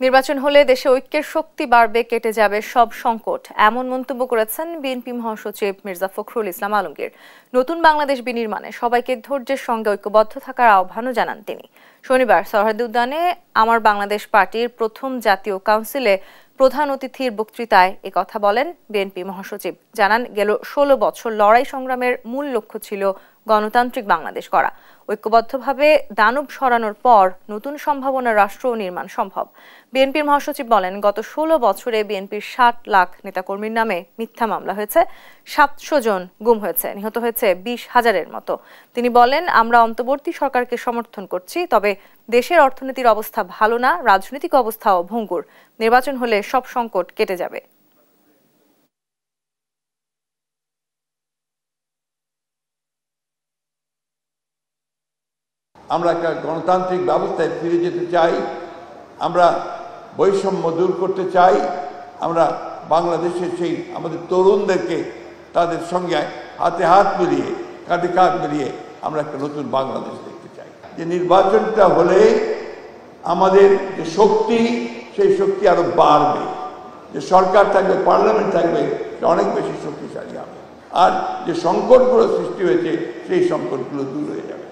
নির্বাচন হলে দেশে ঐক্যের শক্তি বাড়বে, কেটে যাবে সব সংকট, এমন মন্তব্য করেছেন বিএনপি মহাসচিব মির্জা ফখরুল ইসলাম আলমগীর। নতুন বাংলাদেশ বিনির্মাণে সবাইকে ধৈর্যের সঙ্গে ঐক্যবদ্ধ থাকার আহ্বানও জানান তিনি। শনিবার সরহাদি উদ্যানে আমার বাংলাদেশ পার্টির প্রথম জাতীয় কাউন্সিলে প্রধান অতিথির বক্তৃতায় একথা বলেন বিএনপি মহাসচিব। জানান, গেল 16 বছর লড়াই সংগ্রামের মূল লক্ষ্য ছিল গণতান্ত্রিক বাংলাদেশ গড়া। ঐক্যবদ্ধভাবে দানব সরানোর পর নতুন সম্ভাবনার রাষ্ট্র নির্মাণ সম্ভব। বিএনপির মহাসচিব বলেন, গত 16 বছরে বিএনপির 60 লাখ নেতাকর্মীর নামে মিথ্যা মামলা হয়েছে, 700 জন গুম হয়েছে, নিহত হয়েছে 20,000-এর মতো। তিনি বলেন, আমরা অন্তর্বর্তী সরকারকে সমর্থন করছি, তবে দেশের অর্থনীতির অবস্থা ভালো না, রাজনৈতিক অবস্থাও ভঙ্গুর। নির্বাচন হলে সব সংকট কেটে যাবে। আমরা একটা গণতান্ত্রিক ব্যবস্থায় ফিরে যেতে চাই, আমরা বৈষম্য দূর করতে চাই, আমরা বাংলাদেশের সেই আমাদের তরুণদেরকে তাদের সঙ্গে হাতে হাত মিলিয়ে, কাঁধে কাঁধ মিলিয়ে আমরা একটা নতুন বাংলাদেশ দেখতে চাই। যে নির্বাচনটা হলে আমাদের যে শক্তি, সেই শক্তি আরো বাড়বে, যে সরকার থাকবে, পার্লামেন্ট থাকবে, অনেক বেশি শক্তিশালী হবে, আর যে সংকটগুলো সৃষ্টি হয়েছে সেই সংকটগুলো দূর হয়ে যাবে।